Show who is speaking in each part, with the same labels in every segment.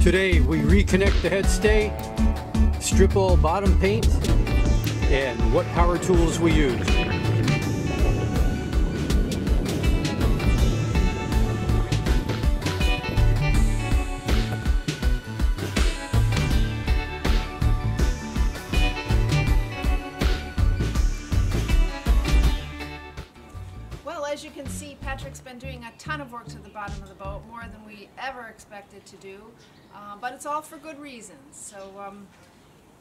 Speaker 1: Today we reconnect the head stay, strip all bottom paint, and what power tools we use.
Speaker 2: Well, as you can see, Patrick's been doing a ton of work to the bottom of the boat, more than we ever expected to do, but it's all for good reasons. So,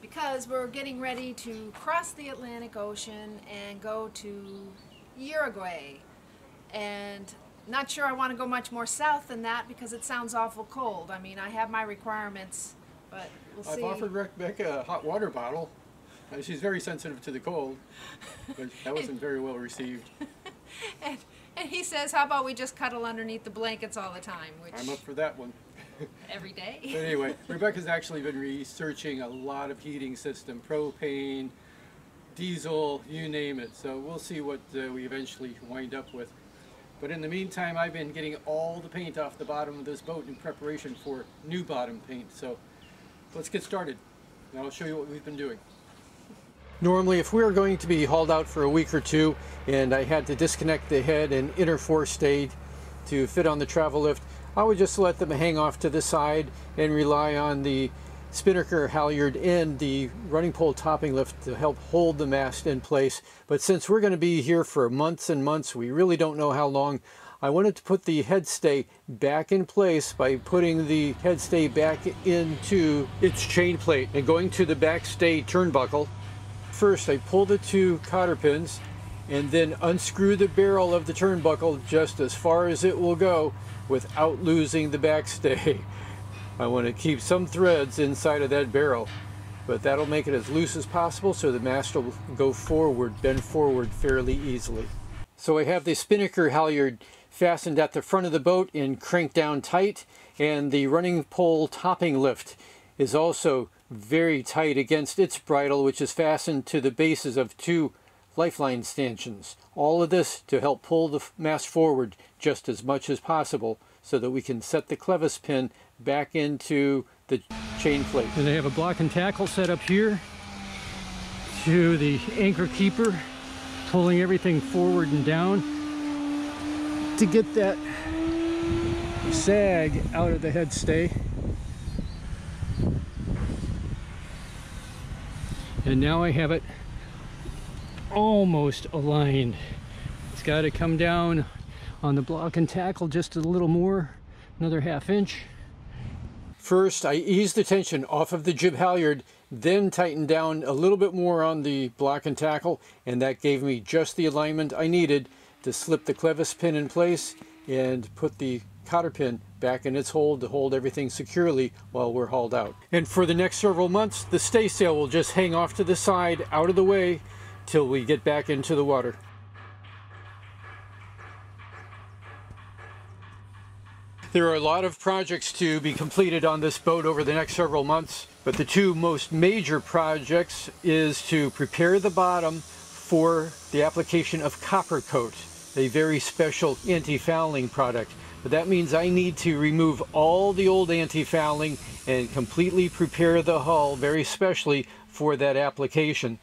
Speaker 2: because we're getting ready to cross the Atlantic Ocean and go to Uruguay, and not sure I want to go much more south than that because it sounds awful cold. I mean, I have my requirements, but we'll see.
Speaker 1: I've offered Rebecca a hot water bottle. She's very sensitive to the cold, but that wasn't very well received.
Speaker 2: And he says, how about we just cuddle underneath the blankets all the time? Which
Speaker 1: I'm up for that one.
Speaker 2: Every day.
Speaker 1: But anyway, Rebecca's actually been researching a lot of heating system, propane, diesel, you name it. So we'll see what we eventually wind up with. But in the meantime, I've been getting all the paint off the bottom of this boat in preparation for new bottom paint. So let's get started, and I'll show you what we've been doing. Normally, if we were going to be hauled out for a week or two and I had to disconnect the head and inner forestay to fit on the travel lift, I would just let them hang off to the side and rely on the spinnaker halyard and the running pole topping lift to help hold the mast in place. But since we're going to be here for months and months, we really don't know how long, I wanted to put the head stay back in place by putting the head stay back into its chain plate and going to the back stay turnbuckle. First, I pull the two cotter pins and then unscrew the barrel of the turnbuckle just as far as it will go without losing the backstay. I want to keep some threads inside of that barrel, but that'll make it as loose as possible so the mast will go forward, bend forward fairly easily. So I have the spinnaker halyard fastened at the front of the boat and cranked down tight, and the running pole topping lift is also very tight against its bridle, which is fastened to the bases of two lifeline stanchions. All of this to help pull the mast forward just as much as possible so that we can set the clevis pin back into the chain plate. And I have a block and tackle set up here to the anchor keeper, pulling everything forward and down to get that sag out of the head stay. And now I have it almost aligned. It's got to come down on the block and tackle just a little more, another ½ inch. First, I eased the tension off of the jib halyard, then tightened down a little bit more on the block and tackle, and that gave me just the alignment I needed to slip the clevis pin in place and put the cotter pin back in its hold to hold everything securely while we're hauled out. And for the next several months, the staysail will just hang off to the side, out of the way, till we get back into the water. There are a lot of projects to be completed on this boat over the next several months, but the two most major projects is to prepare the bottom for the application of Coppercoat, a very special anti-fouling product. But that means I need to remove all the old anti-fouling and completely prepare the hull very specially for that application.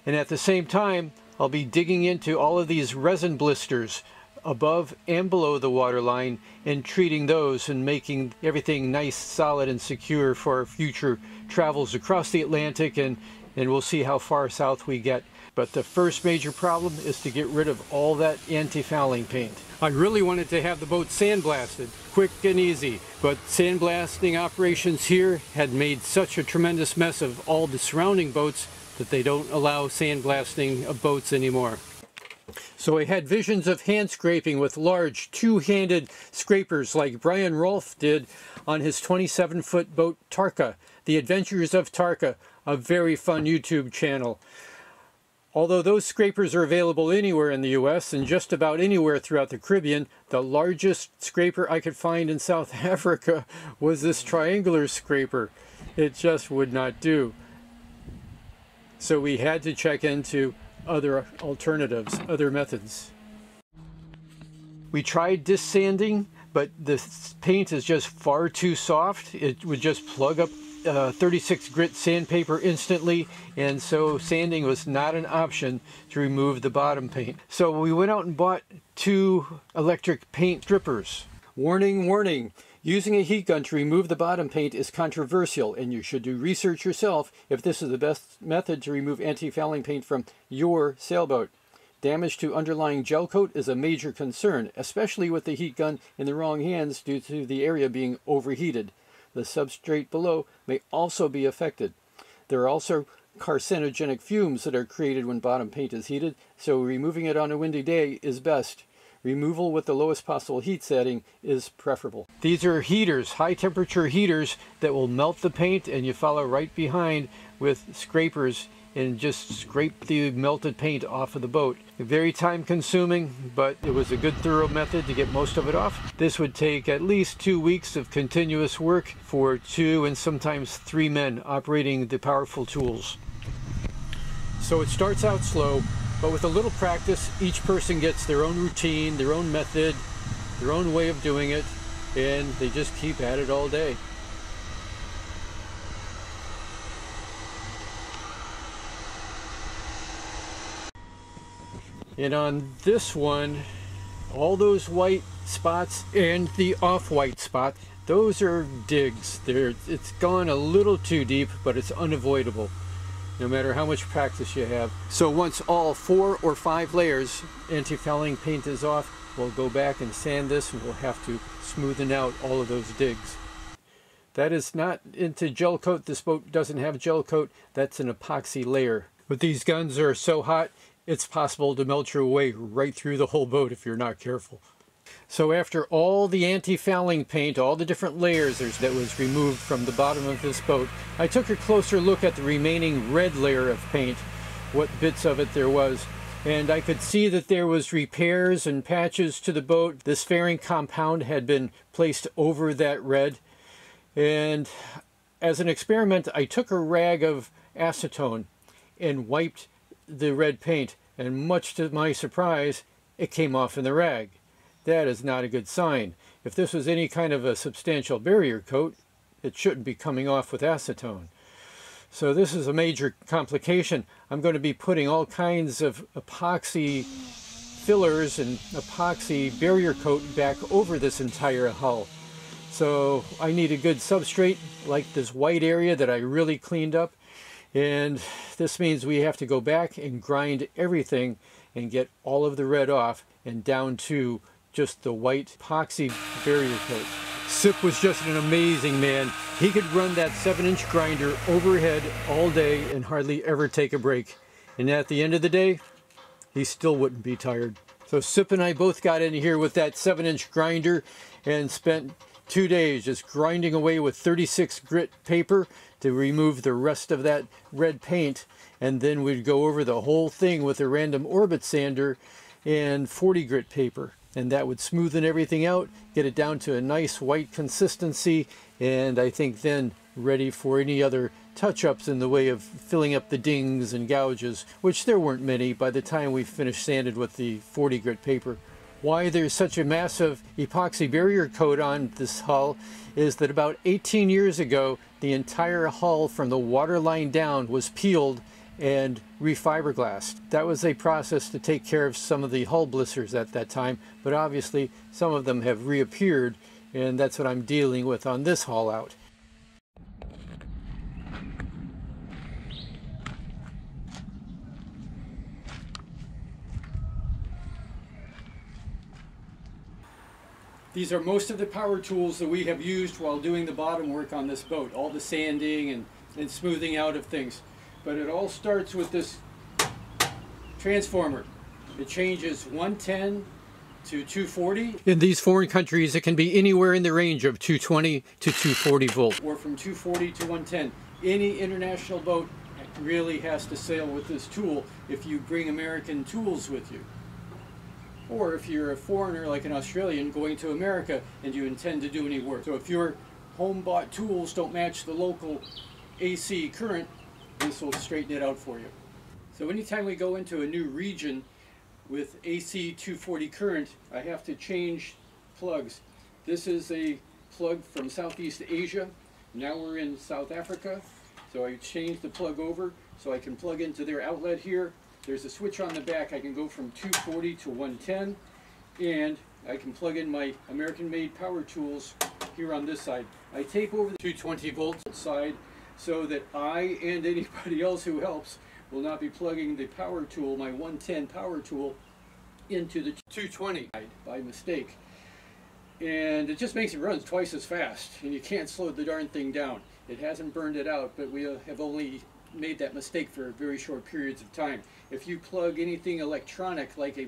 Speaker 1: And at the same time, I'll be digging into all of these resin blisters above and below the waterline and treating those and making everything nice, solid, and secure for our future travels across the Atlantic, and we'll see how far south we get. But the first major problem is to get rid of all that anti-fouling paint. I really wanted to have the boat sandblasted, quick and easy, but sandblasting operations here had made such a tremendous mess of all the surrounding boats that they don't allow sandblasting of boats anymore. So I had visions of hand scraping with large two-handed scrapers like Brian Rolfe did on his 27-foot boat Tarka, The Adventures of Tarka, a very fun YouTube channel. Although those scrapers are available anywhere in the US and just about anywhere throughout the Caribbean, the largest scraper I could find in South Africa was this triangular scraper. It just would not do. So we had to check into other alternatives, other methods. We tried disc sanding but the paint is just far too soft. It would just plug up 36 grit sandpaper instantly, and so sanding was not an option to remove the bottom paint. So we went out and bought 2 electric paint strippers. Warning, warning! Using a heat gun to remove the bottom paint is controversial, and you should do research yourself if this is the best method to remove anti-fouling paint from your sailboat. Damage to underlying gel coat is a major concern, especially with the heat gun in the wrong hands due to the area being overheated. The substrate below may also be affected. There are also carcinogenic fumes that are created when bottom paint is heated, so removing it on a windy day is best. Removal with the lowest possible heat setting is preferable. These are heaters, high temperature heaters that will melt the paint, and you follow right behind with scrapers and just scrape the melted paint off of the boat. Very time consuming, but it was a good thorough method to get most of it off. This would take at least 2 weeks of continuous work for 2 and sometimes 3 men operating the powerful tools. So it starts out slow, but with a little practice, each person gets their own routine, their own method, their own way of doing it, and they just keep at it all day. And on this one, all those white spots and the off-white spot, those are digs. It's gone a little too deep, but it's unavoidable, no matter how much practice you have. So once all 4 or 5 layers anti-fouling paint is off, we'll go back and sand this, and we'll have to smoothen out all of those digs. That is not into gel coat. This boat doesn't have gel coat. That's an epoxy layer. But these guns are so hot, it's possible to melt your way right through the whole boat if you're not careful. So after all the anti-fouling paint, all the different layers that was removed from the bottom of this boat, I took a closer look at the remaining red layer of paint, what bits of it there was, and I could see that there was repairs and patches to the boat. This fairing compound had been placed over that red, and as an experiment, I took a rag of acetone and wiped the red paint, and much to my surprise, it came off in the rag. That is not a good sign. If this was any kind of a substantial barrier coat, it shouldn't be coming off with acetone. So this is a major complication. I'm going to be putting all kinds of epoxy fillers and epoxy barrier coat back over this entire hull. So I need a good substrate like this white area that I really cleaned up. And this means we have to go back and grind everything and get all of the red off and down to just the white epoxy barrier coat. Sip was just an amazing man. He could run that 7-inch grinder overhead all day and hardly ever take a break. And at the end of the day, he still wouldn't be tired. So Sip and I both got in here with that 7-inch grinder and spent 2 days just grinding away with 36 grit paper to remove the rest of that red paint, and then we'd go over the whole thing with a random orbit sander and 40 grit paper, and that would smoothen everything out, get it down to a nice white consistency, and I think then ready for any other touch-ups in the way of filling up the dings and gouges, which there weren't many by the time we finished sanded with the 40 grit paper. Why there's such a massive epoxy barrier coat on this hull is that about 18 years ago, the entire hull from the waterline down was peeled and refiberglassed. That was a process to take care of some of the hull blisters at that time, but obviously some of them have reappeared, and that's what I'm dealing with on this haul out. These are most of the power tools that we have used while doing the bottom work on this boat, all the sanding and smoothing out of things. But it all starts with this transformer. It changes 110 to 240. In these foreign countries, it can be anywhere in the range of 220 to 240 volt. Or from 240 to 110. Any international boat really has to sail with this tool if you bring American tools with you. Or if you're a foreigner like an Australian going to America and you intend to do any work. So if your home-bought tools don't match the local AC current, this will straighten it out for you. So anytime we go into a new region with AC 240 current, I have to change plugs. This is a plug from Southeast Asia. Now we're in South Africa. So I changed the plug over so I can plug into their outlet here. There's a switch on the back. I can go from 240 to 110, and I can plug in my American-made power tools here on this side. I tape over the 220 volt side so that I and anybody else who helps will not be plugging the power tool, my 110 power tool, into the 220 by mistake. And it just makes it run twice as fast, and you can't slow the darn thing down. It hasn't burned it out, but we have only made that mistake for very short periods of time. If you plug anything electronic like a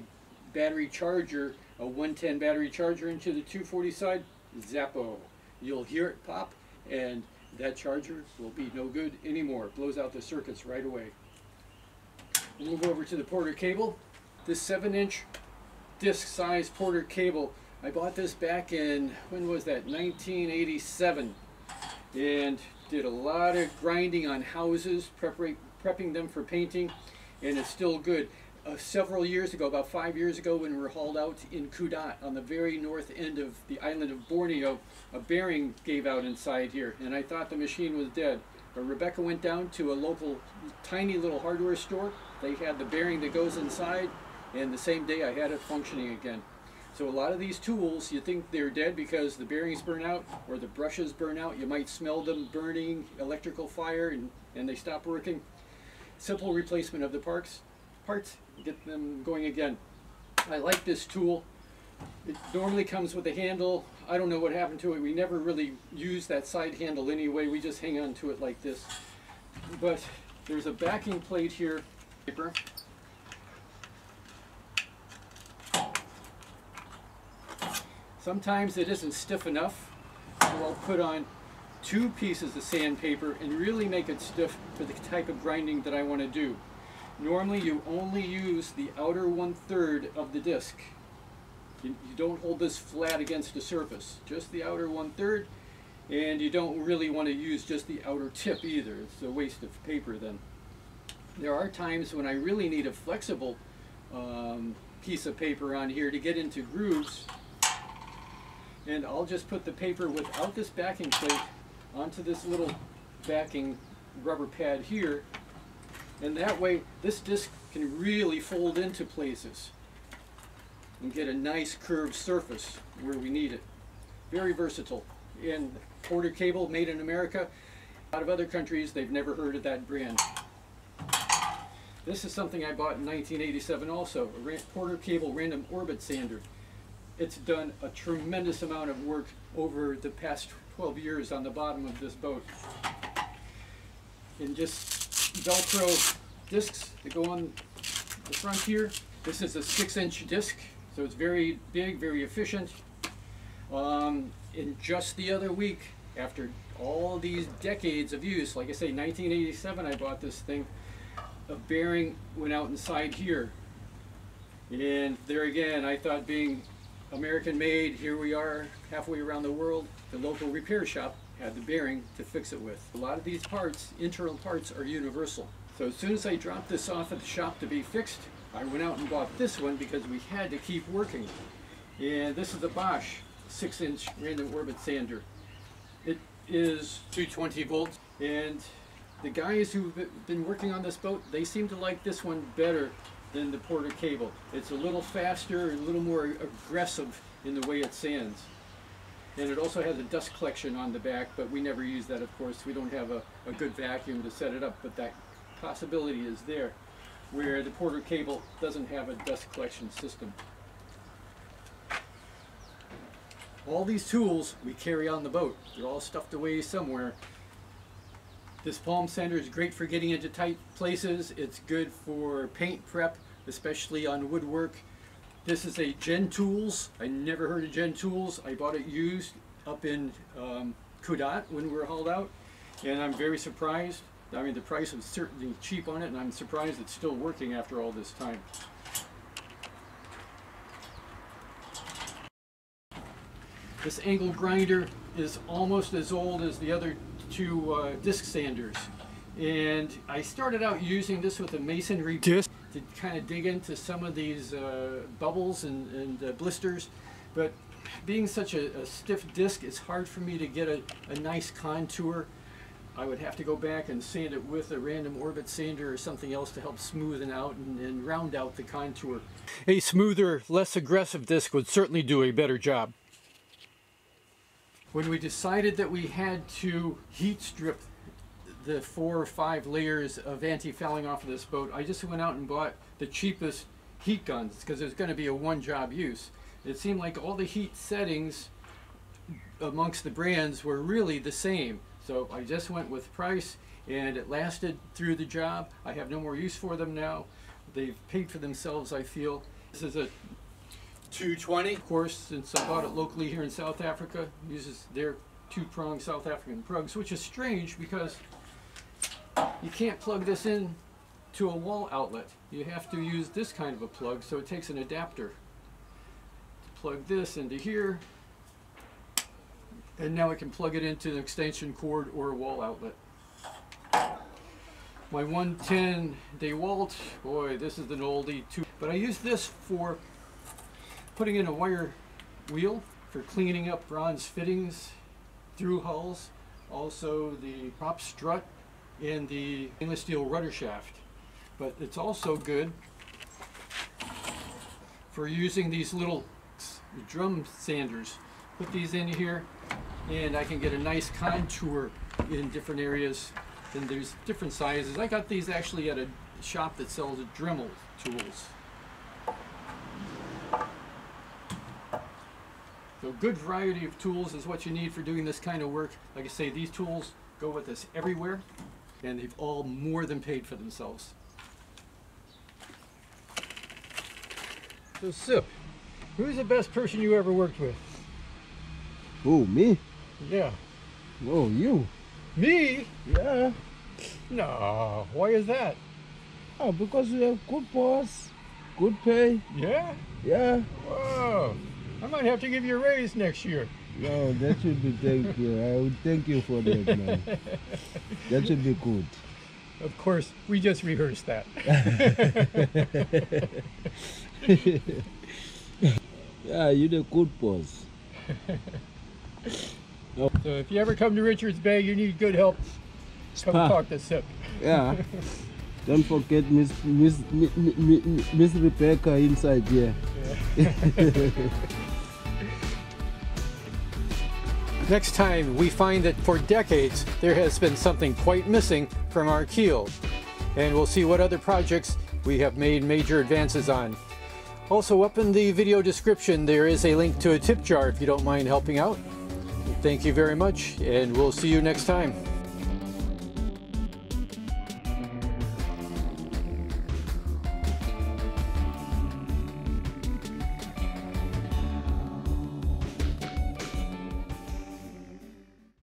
Speaker 1: battery charger, a 110 battery charger into the 240 side, zappo. You'll hear it pop, and that charger will be no good anymore. It blows out the circuits right away. Move over to the Porter cable. This 7-inch disc size Porter cable, I bought this back in, when was that, 1987, and did a lot of grinding on houses, prepping them for painting, and it's still good. Several years ago, about 5 years ago, when we were hauled out in Kudat on the very north end of the island of Borneo, a bearing gave out inside here, and I thought the machine was dead. But Rebecca went down to a local tiny little hardware store. They had the bearing that goes inside, and the same day I had it functioning again. So a lot of these tools, you think they're dead because the bearings burn out or the brushes burn out. You might smell them burning, electrical fire, and they stop working. Simple replacement of the parts, get them going again. I like this tool. It normally comes with a handle. I don't know what happened to it. We never really use that side handle anyway. We just hang on to it like this. But there's a backing plate here. Sometimes it isn't stiff enough, so I'll put on 2 pieces of sandpaper and really make it stiff for the type of grinding that I want to do. Normally you only use the outer 1/3 of the disc. You don't hold this flat against the surface, just the outer 1/3, and you don't really want to use just the outer tip either. It's a waste of paper then. There are times when I really need a flexible piece of paper on here to get into grooves, and I'll just put the paper without this backing plate onto this little backing rubber pad here, and that way this disc can really fold into places and get a nice curved surface where we need it. Very versatile. And Porter cable, made in America. A lot of other countries, they've never heard of that brand. This is something I bought in 1987 also, a Porter cable random orbit sander. It's done a tremendous amount of work over the past 12 years on the bottom of this boat. And just Velcro discs that go on the front here. This is a 6-inch disc, so it's very big, very efficient. And just the other week, after all these decades of use, like I say, 1987 I bought this thing, a bearing went out inside here. And there again, I thought, being American made, here we are halfway around the world, the local repair shop had the bearing to fix it with. A lot of these parts, internal parts, are universal. So as soon as I dropped this off at the shop to be fixed, I went out and bought this one because we had to keep working. And this is a Bosch 6-inch random orbit sander. It is 220 volts, and the guys who've been working on this boat, they seem to like this one better than the Porter cable. It's a little faster and a little more aggressive in the way it sands. And it also has a dust collection on the back, but we never use that, of course. We don't have a good vacuum to set it up, but that possibility is there, where the Porter cable doesn't have a dust collection system. All these tools we carry on the boat. They're all stuffed away somewhere. This palm sander is great for getting into tight places. It's good for paint prep, especially on woodwork. This is a Gen Tools. I never heard of Gen Tools. I bought it used up in Kudat when we were hauled out, and I'm very surprised. I mean, the price was certainly cheap on it, and I'm surprised it's still working after all this time. This angle grinder is almost as old as the other 2 disc sanders, and I started out using this with a masonry disc to kind of dig into some of these bubbles and blisters, but being such a stiff disc, it's hard for me to get a nice contour. I would have to go back and sand it with a random orbit sander or something else to help smoothen out and round out the contour. A smoother, less aggressive disc would certainly do a better job. When we decided that we had to heat strip the 4 or 5 layers of anti-fouling off of this boat, I just went out and bought the cheapest heat guns because it's going to be a one-job use. It seemed like all the heat settings amongst the brands were really the same. So I just went with price, and it lasted through the job. I have no more use for them now. They've paid for themselves, I feel. This is a 220, of course, since I bought it locally here in South Africa. It uses their 2-prong South African plugs, which is strange because you can't plug this in to a wall outlet. You have to use this kind of a plug, so it takes an adapter to plug this into here. And now I can plug it into an extension cord or a wall outlet. My 110 DeWalt, boy, this is an oldie too. But I use this for putting in a wire wheel for cleaning up bronze fittings through hulls. Also the prop strut and the stainless steel rudder shaft. But it's also good for using these little drum sanders. Put these in here, and I can get a nice contour in different areas. And there's different sizes. I got these actually at a shop that sells Dremel tools. So good variety of tools is what you need for doing this kind of work. Like I say, these tools go with us everywhere, and they've all more than paid for themselves. So Sip, who's the best person you ever worked with?
Speaker 3: Oh, me?
Speaker 1: Yeah.
Speaker 3: Oh, you?
Speaker 1: Me?
Speaker 3: Yeah.
Speaker 1: No, why is that?
Speaker 3: Oh, because we have good boss, good pay.
Speaker 1: Yeah?
Speaker 3: Yeah.
Speaker 1: Whoa, I might have to give you a raise next year.
Speaker 3: No, that should be thank you. I would thank you for that, man. That should be good.
Speaker 1: Of course, we just rehearsed that.
Speaker 3: Yeah, you're the good boss.
Speaker 1: So if you ever come to Richards Bay, you need good help, come talk to Sip.
Speaker 3: Yeah. Don't forget Miss Rebecca inside here. Yeah.
Speaker 1: Next time, we find that for decades, there has been something quite missing from our keel. And we'll see what other projects we have made major advances on. Also, up in the video description, there is a link to a tip jar if you don't mind helping out. Thank you very much, and we'll see you next time.